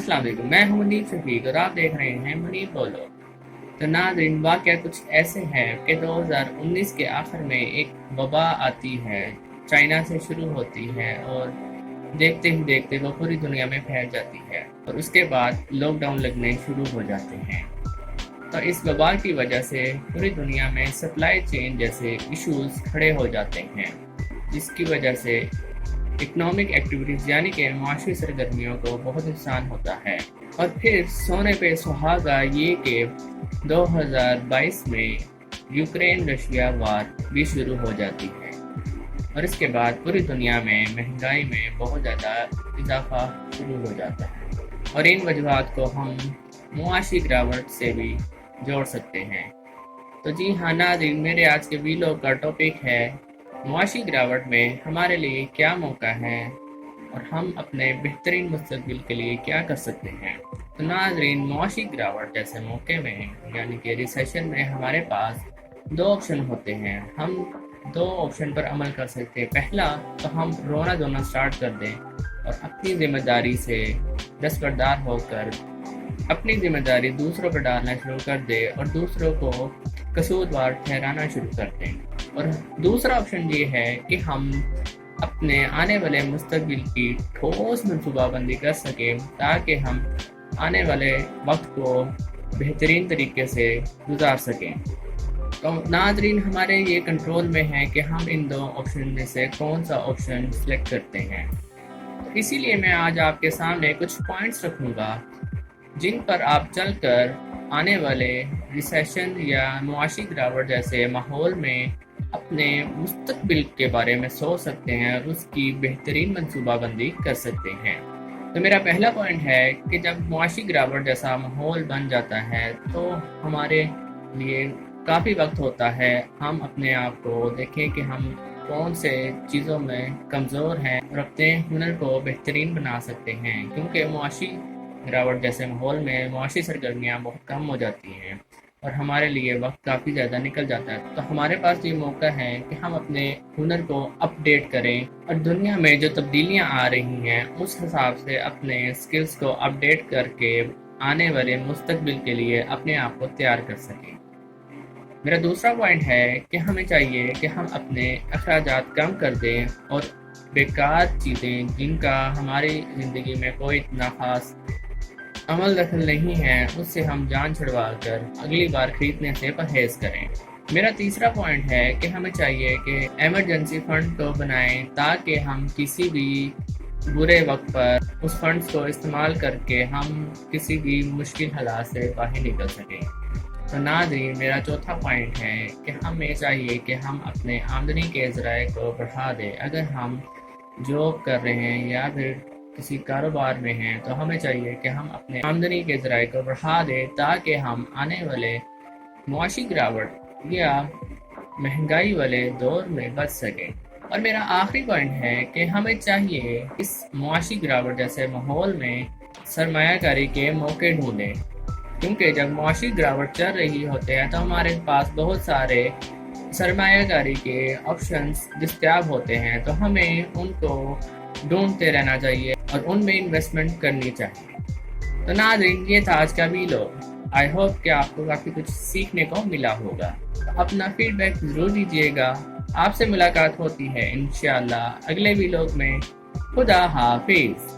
अस्सलाम वालेकुम, मैं हूं मुनीब शफीक और आप देख रहे हैं मुनीब बोलो। तो नाज़रीन, वाक़या कुछ ऐसे है कि 2019 के आखिर में एक वबा आती है, चाइना से शुरू होती है और देखते ही देखते वो पूरी दुनिया में फैल जाती है और उसके बाद लॉकडाउन लगने शुरू हो जाते हैं। तो इस वबा की वजह से पूरी दुनिया में सप्लाई चेन जैसे इश्यूज खड़े हो जाते हैं, जिसकी वजह से इकोनॉमिक एक्टिविटीज़ यानी कि माशी सरगर्मियों को बहुत नुकसान होता है। और फिर सोने पे सुहागा ये कि 2022 में यूक्रेन रशिया वार भी शुरू हो जाती है और इसके बाद पूरी दुनिया में महंगाई में बहुत ज़्यादा इजाफा शुरू हो जाता है और इन वजूहात को हम मुआशी गिरावट से भी जोड़ सकते हैं। तो जी हाँ नाज़रीन, मेरे आज के वीडियो का टॉपिक है मुआशी गिरावट में हमारे लिए क्या मौका है और हम अपने बेहतरीन मुस्तकबिल के लिए क्या कर सकते हैं। तो नाज़रीन, मुआशी गिरावट जैसे मौके में यानी कि रिसेशन में हमारे पास दो ऑप्शन होते हैं। हम दो ऑप्शन पर अमल कर सकते हैं। पहला, तो हम रोना धोना स्टार्ट कर दें और अपनी जिम्मेदारी से दस्तबरदार होकर अपनी जिम्मेदारी दूसरों पर डालना शुरू कर दे और दूसरों को कसूरवार ठहराना शुरू कर दें। और दूसरा ऑप्शन ये है कि हम अपने आने वाले मुस्तकबिल की ठोस मनसूबाबंदी कर सकें ताकि हम आने वाले वक्त को बेहतरीन तरीके से गुजार सकें। तो नाज़रीन, हमारे ये कंट्रोल में है कि हम इन दो ऑप्शन में से कौन सा ऑप्शन सेलेक्ट करते हैं। तो इसीलिए मैं आज आपके सामने कुछ पॉइंट्स रखूँगा जिन पर आप चलकर आने वाले रिसेशन या मुआशी गिरावट जैसे माहौल में अपने मुस्तकबिल के बारे में सोच सकते हैं और उसकी बेहतरीन मनसूबाबंदी कर सकते हैं। तो मेरा पहला पॉइंट है कि जब मुआशी गिरावट जैसा माहौल बन जाता है तो हमारे लिए काफ़ी वक्त होता है हम अपने आप को देखें कि हम कौन से चीज़ों में कमज़ोर हैं और अपने हुनर को बेहतरीन बना सकते हैं, क्योंकि मुआशी गिरावट जैसे माहौल में मुआशी सरगर्मियाँ बहुत कम हो जाती हैं और हमारे लिए वक्त काफ़ी ज़्यादा निकल जाता है। तो हमारे पास ये मौका है कि हम अपने हुनर को अपडेट करें और दुनिया में जो तब्दीलियाँ आ रही हैं उस हिसाब से अपने स्किल्स को अपडेट करके आने वाले मुस्तकबिल के लिए अपने आप को तैयार कर सकें। मेरा दूसरा पॉइंट है कि हमें चाहिए कि हम अपने अखराजात कम कर दें और बेकार चीज़ें जिनका हमारी ज़िंदगी में कोई इतना ख़ास अमल दखल नहीं है उससे हम जान छुड़वा कर अगली बार खरीदने से परहेज करें। मेरा तीसरा पॉइंट है कि हमें चाहिए कि एमरजेंसी फंड को बनाएं ताकि हम किसी भी बुरे वक्त पर उस फंड्स को इस्तेमाल करके हम किसी भी मुश्किल हालात से बाहर निकल सकें। तो नाज़रीन, मेरा चौथा पॉइंट है कि हमें चाहिए कि हम अपने आमदनी के ज़राए को बढ़ा दें। अगर हम जॉब कर रहे हैं या फिर किसी कारोबार में हैं तो हमें चाहिए कि हम अपने आमदनी के ज़राए को बढ़ा दें ताकि हम आने वाले मुआशी गिरावट या महंगाई वाले दौर में बच सकें। और मेरा आखिरी पॉइंट है कि हमें चाहिए इस मुआशी गिरावट जैसे माहौल में सरमायाकारी के मौके ढूंढें, क्योंकि जब मुआशी गिरावट चल रही होते हैं तो हमारे पास बहुत सारे सरमायाकारी के ऑप्शंस दस्तयाब होते हैं, तो हमें उनको ढूंढते रहना चाहिए और उनमें इन्वेस्टमेंट करनी चाहिए। तो नाज़रीन, ये था आज का वीडियो। आई होप कि आपको काफ़ी कुछ सीखने को मिला होगा। तो अपना फीडबैक ज़रूर दीजिएगा। आपसे मुलाकात होती है इंशाअल्लाह अगले वीडियो में। खुदा हाफिज़।